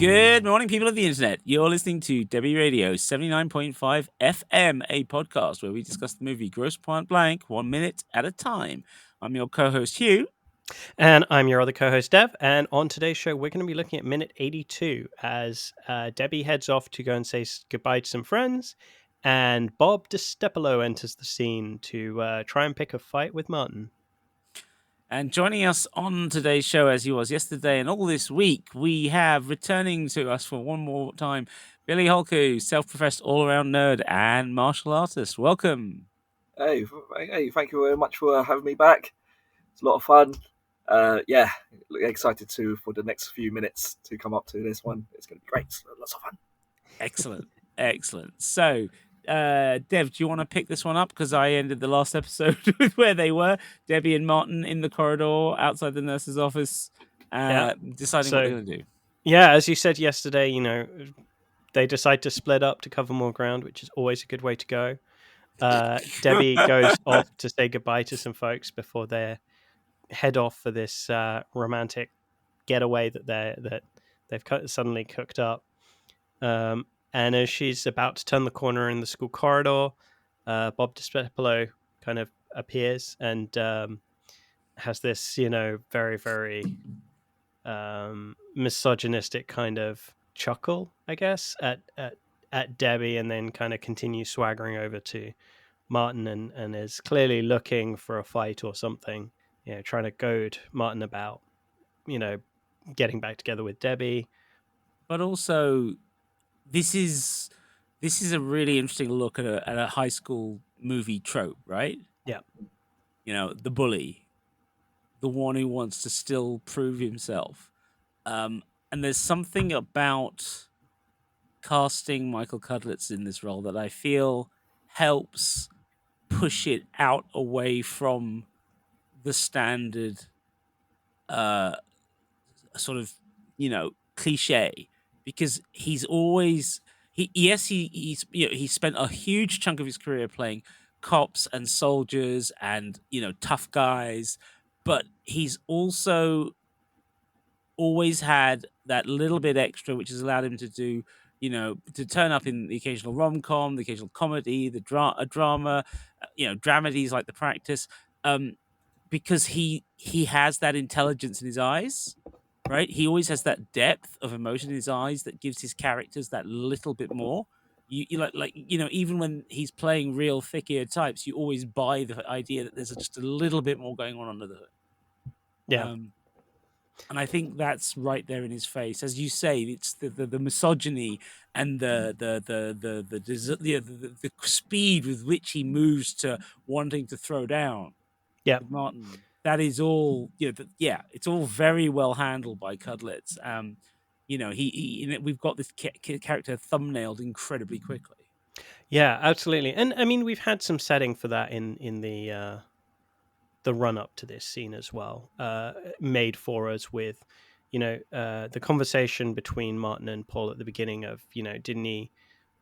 Good morning, people of the internet. You're listening to Debi Radio 79.5 FM, a podcast where we discuss the movie Grosse Pointe Blank 1 minute at a time. I'm your co-host, Hugh. And I'm your other co-host, Dev. And on today's show, we're going to be looking at minute 82 as Debbie heads off to go and say goodbye to some friends. And Bob DiStefano enters the scene to try and pick a fight with Martin. And joining us on today's show, as he was yesterday and all this week, we have returning to us for one more time, Billy Holku, self-professed all-around nerd and martial artist. Welcome. Hey, thank you very much for having me back. It's a lot of fun. Excited for the next few minutes to come up to this one. It's going to be great. Lots of fun. Excellent. So, Dev, do you want to pick this one up? Because I ended the last episode with where they were, Debbie and Martin in the corridor outside the nurse's office, deciding what they're going to do. Yeah, as you said yesterday, they decide to split up to cover more ground, which is always a good way to go. Debbie goes off to say goodbye to some folks before they head off for this romantic getaway that they've suddenly cooked up. And as she's about to turn the corner in the school corridor, Bob DiStefano kind of appears and has this, very, very misogynistic kind of chuckle, I guess, at Debbie, and then kind of continues swaggering over to Martin and is clearly looking for a fight or something, trying to goad Martin about, getting back together with Debbie. But also, this is a really interesting look at a high school movie trope, right? Yeah. The bully, the one who wants to still prove himself. And there's something about casting Michael Cudlitz in this role that I feel helps push it out away from the standard sort of, cliche, because he's always he's spent a huge chunk of his career playing cops and soldiers and tough guys, but he's also always had that little bit extra, which has allowed him to do to turn up in the occasional rom-com, the occasional comedy, the drama, dramedies like The Practice, because he has that intelligence in his eyes. Right, he always has that depth of emotion in his eyes that gives his characters that little bit more. You even when he's playing real thick-eared types, you always buy the idea that there's just a little bit more going on under the hood. Yeah, and I think that's right there in his face, as you say. It's the misogyny and the speed with which he moves to wanting to throw down. Yeah, Martin. That is all, it's all very well handled by Cudlitz. We've got this character thumbnailed incredibly quickly. Yeah, absolutely. And I mean, we've had some setting for that in the run up to this scene as well, made for us with, the conversation between Martin and Paul at the beginning of, didn't he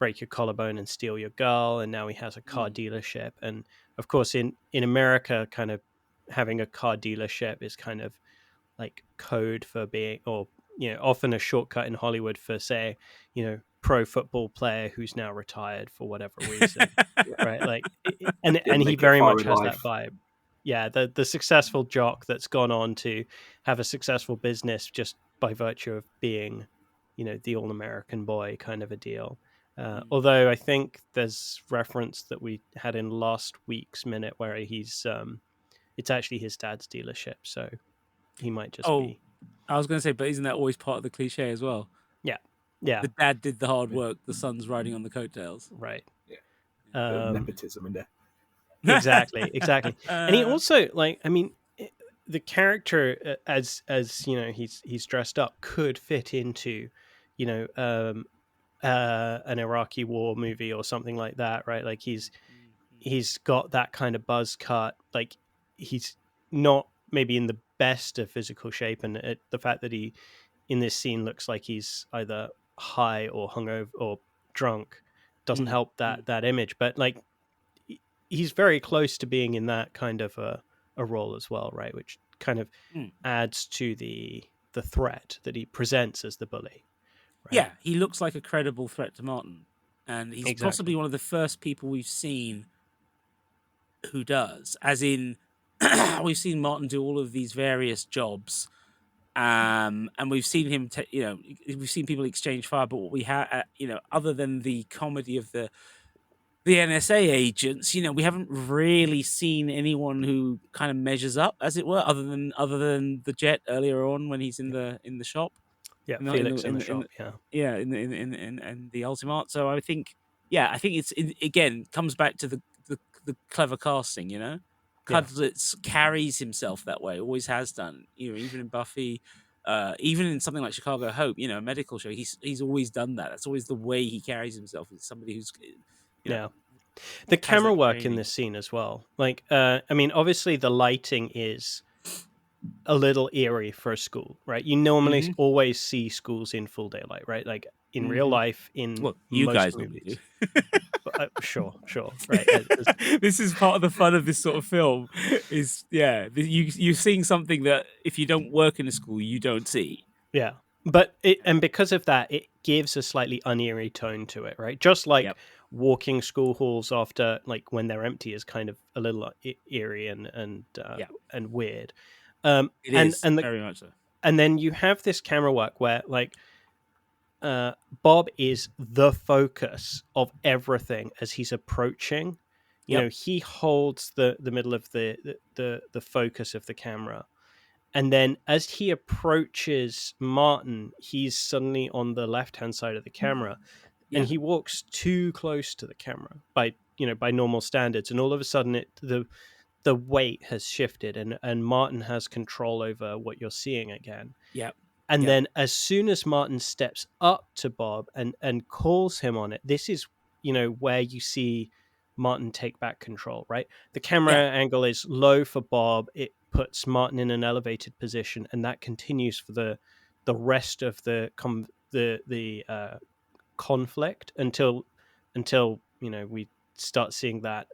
break your collarbone and steal your girl? And now he has a car dealership. And of course, in America, kind of, having a car dealership is kind of like code for being, or often a shortcut in Hollywood for, say, pro football player who's now retired for whatever reason. Right, like, and he very much has that vibe. Yeah, the successful jock that's gone on to have a successful business just by virtue of being the all-American boy kind of a deal. Although I think there's reference that we had in last week's minute where he's it's actually his dad's dealership, so he might just be. I was going to say, but isn't that always part of the cliche as well? Yeah. The dad did the hard work, the son's riding on the coattails. Right. Yeah. Nepotism in there. Exactly. And he also, the character, as he's dressed up, could fit into, an Iraqi war movie or something like that, right? Like he's got that kind of buzz cut, like he's not maybe in the best of physical shape, and the fact that he in this scene looks like he's either high or hungover or drunk doesn't help that image, but like he's very close to being in that kind of a role as well, right? Which kind of adds to the threat that he presents as the bully, Right? Yeah, he looks like a credible threat to Martin, and he's Exactly. possibly one of the first people we've seen who does. As in, we've seen Martin do all of these various jobs, and we've seen him. We've seen people exchange fire, but what we have, other than the comedy of the NSA agents, we haven't really seen anyone who kind of measures up, as it were, other than the Jet earlier on when he's in the shop. Yeah, in the in Felix the in in the the, in shop. the Yeah, yeah in the Ultimate. So I think again comes back to the clever casting. yeah, Cudlitz carries himself that way, always has done. Even in Buffy, even in something like Chicago Hope, a medical show, he's always done that. That's always the way he carries himself. Is somebody who's yeah. The has camera that work in training. this scene as well. Like, I mean, obviously the lighting is a little eerie for a school, right? You normally Mhm. always see schools in full daylight, right? Like in real life, in Well, you most guys normally do. movies. Sure, right. This is part of the fun of this sort of film. Is you're seeing something that if you don't work in a school, you don't see. Yeah, but and because of that, it gives a slightly uneery tone to it, right? Just like Yep. walking school halls after, like when they're empty, is kind of a little eerie Yeah, and weird. it And is and the very much so. and then you have this camera work where like Bob is the focus of everything as he's approaching. Yep. He holds the middle of the focus of the camera. And then as he approaches Martin, he's suddenly on the left-hand side of the camera, and Yeah. he walks too close to the camera by normal standards, and all of a sudden the weight has shifted, and Martin has control over what you're seeing again. Yep. And Yep. then as soon as Martin steps up to Bob and calls him on it, this is where you see Martin take back control, right? The camera Yeah. angle is low for Bob. It puts Martin in an elevated position, and that continues for the rest of the conflict until we start seeing that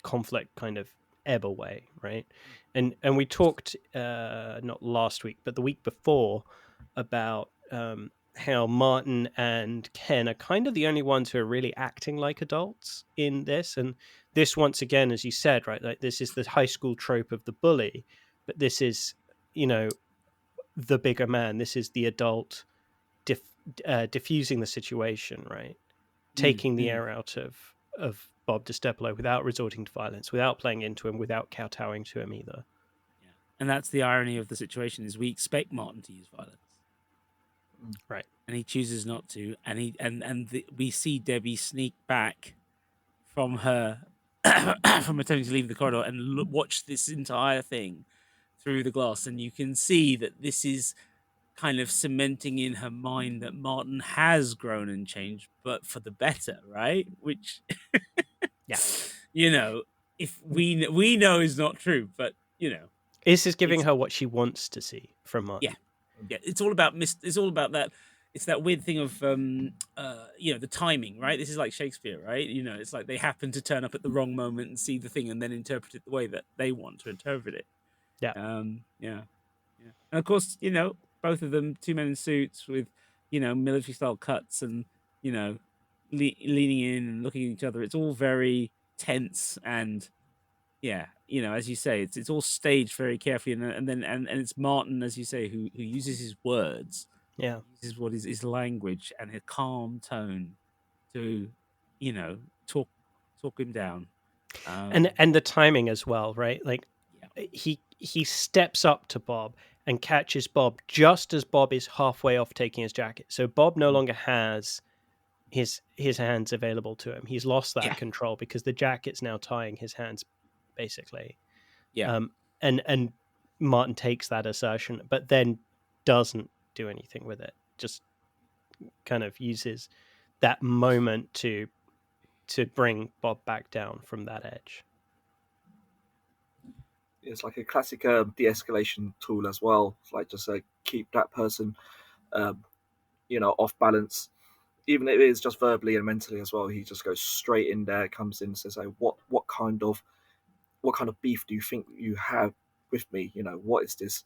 conflict kind of ebb away, right? And we talked not last week but the week before about how Martin and Ken are kind of the only ones who are really acting like adults in this. And this, once again, as you said, right, like this is the high school trope of the bully, but this is the bigger man. This is the adult diffusing the situation, right? Taking the air out of Bob DiStefano without resorting to violence, without playing into him, without kowtowing to him either. Yeah. And that's the irony of the situation: is we expect Martin to use violence, right? And he chooses not to. And we see Debbie sneak back from her from attempting to leave the corridor and watch this entire thing through the glass, and you can see that this is kind of cementing in her mind that Martin has grown and changed, but for the better, right? Which, yeah, if we know is not true, but this is giving her what she wants to see from Martin. Yeah. It's all about that. It's that weird thing of the timing, right? This is like Shakespeare, right? It's like they happen to turn up at the wrong moment and see the thing and then interpret it the way that they want to interpret it. Yeah. And of course, both of them, two men in suits with, military style cuts and, leaning in and looking at each other. It's all very tense and, as you say, it's all staged very carefully, and then it's Martin, as you say, who uses his words, uses what is his language and a calm tone to, talk him down, and the timing as well, right? Like he steps up to Bob and catches Bob just as Bob is halfway off taking his jacket. So Bob no longer has his hands available to him. He's lost that control because the jacket's now tying his hands, basically. Yeah. And Martin takes that assertion, but then doesn't do anything with it. Just kind of uses that moment to bring Bob back down from that edge. It's like a classic de-escalation tool as well. It's like just keep that person, off balance. Even if it is just verbally and mentally as well, he just goes straight in there, comes in and says, what kind of beef do you think you have with me? What is this?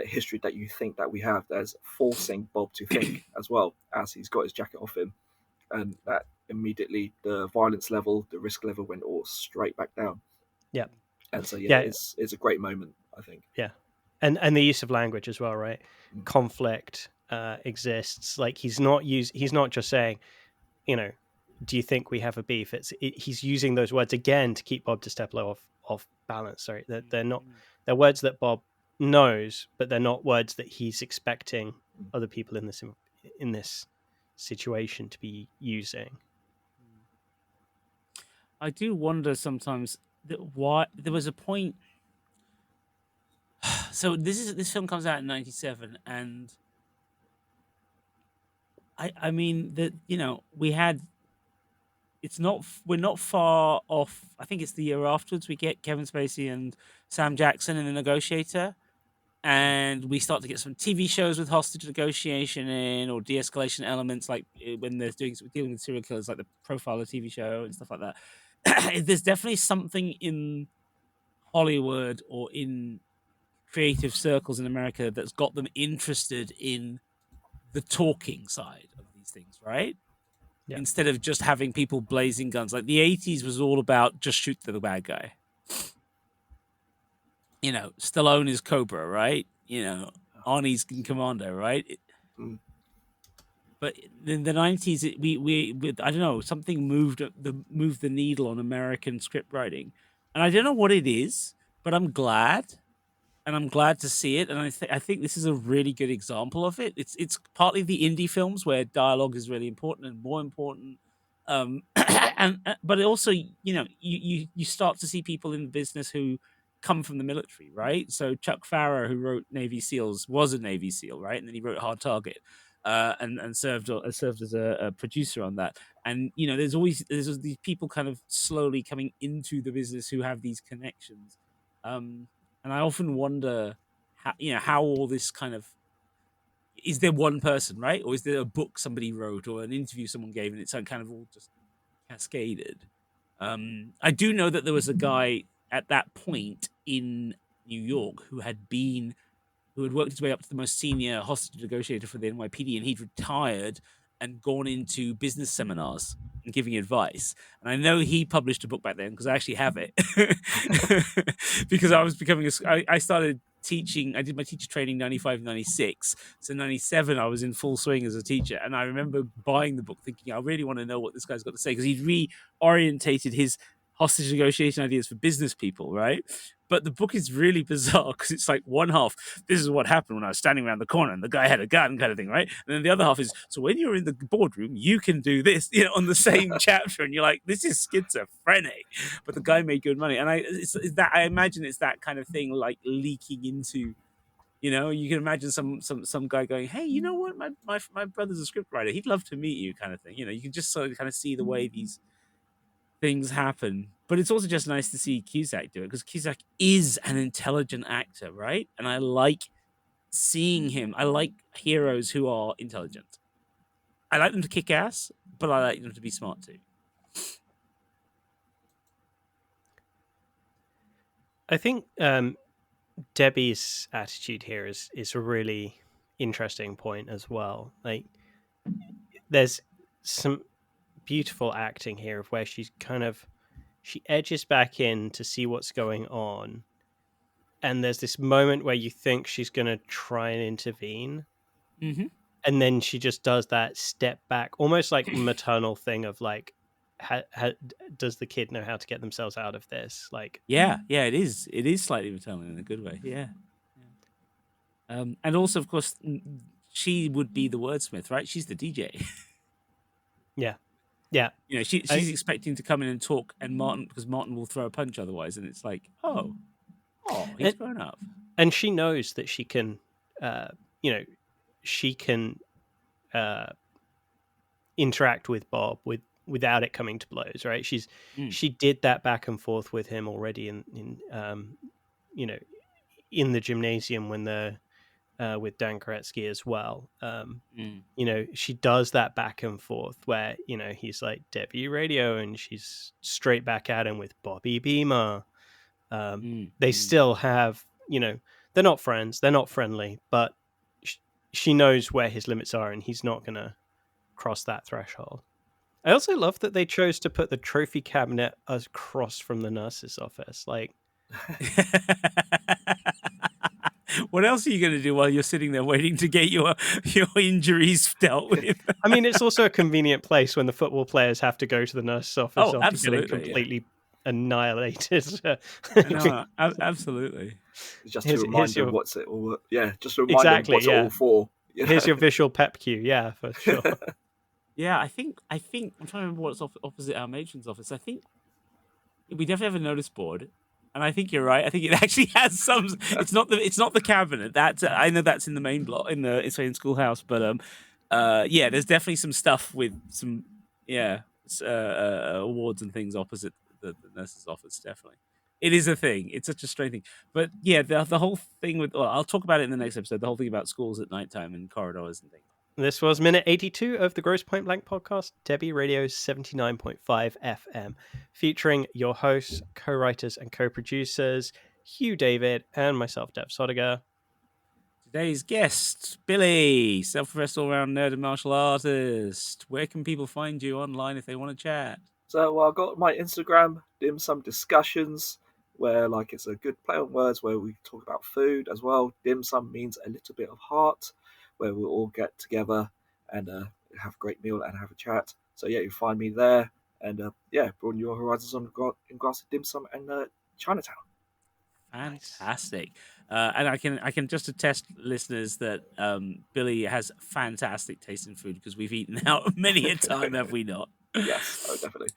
history that you think that we have. There's forcing Bob to think as well as he's got his jacket off him, and that immediately the violence level, the risk level went all straight back down. Yeah. And so Yeah. it's a great moment, I think. Yeah, and the use of language as well, right? Conflict exists. Like he's not just saying, do you think we have a beef? He's using those words again to keep Bob Disteplo off balance. Sorry, they're words that Bob knows, but they're not words that he's expecting other people in this situation to be using. I do wonder sometimes why there was a point. So this film comes out in '97, and I mean that we had. We're not far off. I think it's the year afterwards we get Kevin Spacey and Sam Jackson in The Negotiator, and we start to get some TV shows with hostage negotiation in or de-escalation elements, like when they're dealing with serial killers, like the Profiler TV show and stuff like that. There's definitely something in Hollywood or in creative circles in America that's got them interested in the talking side of these things, right? Yeah. Instead of just having people blazing guns. Like the 80s was all about just shoot the bad guy. Stallone is Cobra, right? Arnie's Commando, right? But in the 90s, we I don't know, something moved the needle on American script writing, and I don't know what it is, but I'm glad, and I'm glad to see it, and I think this is a really good example of it. It's partly the indie films where dialogue is really important and more important, but it also you start to see people in the business who come from the military, right? So Chuck Farrer, who wrote Navy SEALs, was a Navy SEAL, right? And then he wrote Hard Target. And served as a producer on that. And there's these people kind of slowly coming into the business who have these connections. And I often wonder how all this kind of, is there one person, right? Or is there a book somebody wrote or an interview someone gave and it's kind of all just cascaded? I do know that there was a guy at that point in New York who had worked his way up to the most senior hostage negotiator for the NYPD, and he'd retired and gone into business seminars and giving advice. And I know he published a book back then because I actually have it. Because I was I started teaching. I did my teacher training 95, 96. So 97, I was in full swing as a teacher. And I remember buying the book thinking, I really want to know what this guy's got to say, because he'd reorientated his hostage negotiation ideas for business people, right? But the book is really bizarre because it's like one half, this is what happened when I was standing around the corner and the guy had a gun kind of thing, right? And then the other half is, so when you're in the boardroom, you can do this, on the same chapter. And you're like, this is schizophrenic. But the guy made good money. And I imagine it's that kind of thing, like leaking into, you can imagine some guy going, hey, you know what? My brother's a scriptwriter. He'd love to meet you kind of thing. You can just sort of kind of see the way these things happen. But it's also just nice to see Cusack do it, because Cusack is an intelligent actor, right? And I like seeing him. I like heroes who are intelligent. I like them to kick ass, but I like them to be smart too. I think Debbie's attitude here is a really interesting point as well. Like, there's some beautiful acting here of where she edges back in to see what's going on, and there's this moment where you think she's going to try and intervene, and then she just does that step back, almost like maternal thing of like, does the kid know how to get themselves out of this? Like, yeah, it is slightly maternal in a good way. Yeah. And also, of course, she would be the wordsmith, right? She's the DJ. Yeah. She's expecting to come in and talk, and because Martin will throw a punch otherwise, and it's like, oh, he's grown up, and she knows that she can, interact with Bob without it coming to blows, right? She did that back and forth with him already in the gymnasium when with Dan Koretsky as well. She does that back and forth where, he's like, Debi Radio, and she's straight back at him with Bobby Beamer. They still have, they're not friends, they're not friendly, but she knows where his limits are, and he's not going to cross that threshold. I also love that they chose to put the trophy cabinet across from the nurse's office. Like, what else are you going to do while you're sitting there waiting to get your injuries dealt with? I mean, it's also a convenient place when the football players have to go to the nurse's office after absolutely, getting completely annihilated. No, absolutely. Just to remind them what's it all. Yeah, just to remind Exactly, them what's it all for. You know? Here's your visual pep cue. Yeah, for sure. Yeah, I think I'm trying to remember what's opposite our matron's office. I think we definitely have a notice board, and I think you're right. I think it actually has some. It's not the cabinet. That I know that's in the main block in schoolhouse, but yeah, there's definitely some stuff with some awards and things opposite the nurse's office. Definitely, it is a thing. It's such a strange thing, but yeah, the whole thing with. Well, I'll talk about it in the next episode. The whole thing about schools at nighttime and corridors and things. This was minute 82 of the Grosse Pointe Blank podcast, Debi Radio 79.5 FM, featuring your hosts, co-writers and co-producers, Hugh David and myself, Dev Sodiger. Today's guest, Billy, self-professed all-round nerd and martial artist. Where can people find you online if they want to chat? So I've got my Instagram, Dim Sum Discussions, where like it's a good play on words where we talk about food as well. Dim Sum means a little bit of heart, where we'll all get together and have a great meal and have a chat. So yeah, you find me there, and broaden your horizons in Grass Dim Sum and Chinatown. Fantastic. And I can just attest, listeners, that Billy has fantastic taste in food because we've eaten out many a time, have we not? Yes, definitely.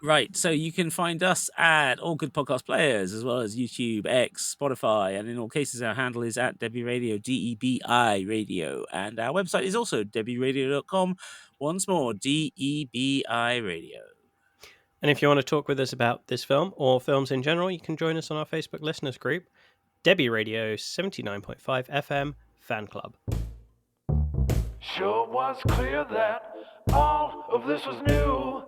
Right, so you can find us at All Good Podcast Players, as well as YouTube, X, Spotify, and in all cases, our handle is at Debi Radio, DEBI Radio, and our website is also debiradio.com. Once more, DEBI Radio. And if you want to talk with us about this film or films in general, you can join us on our Facebook listeners group, Debi Radio 79.5 FM Fan Club. Sure was clear that all of this was new.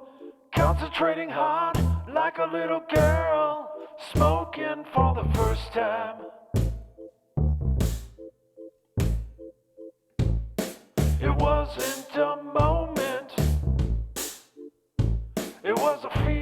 Concentrating hard like a little girl, smoking for the first time. It wasn't a moment, it was a feeling.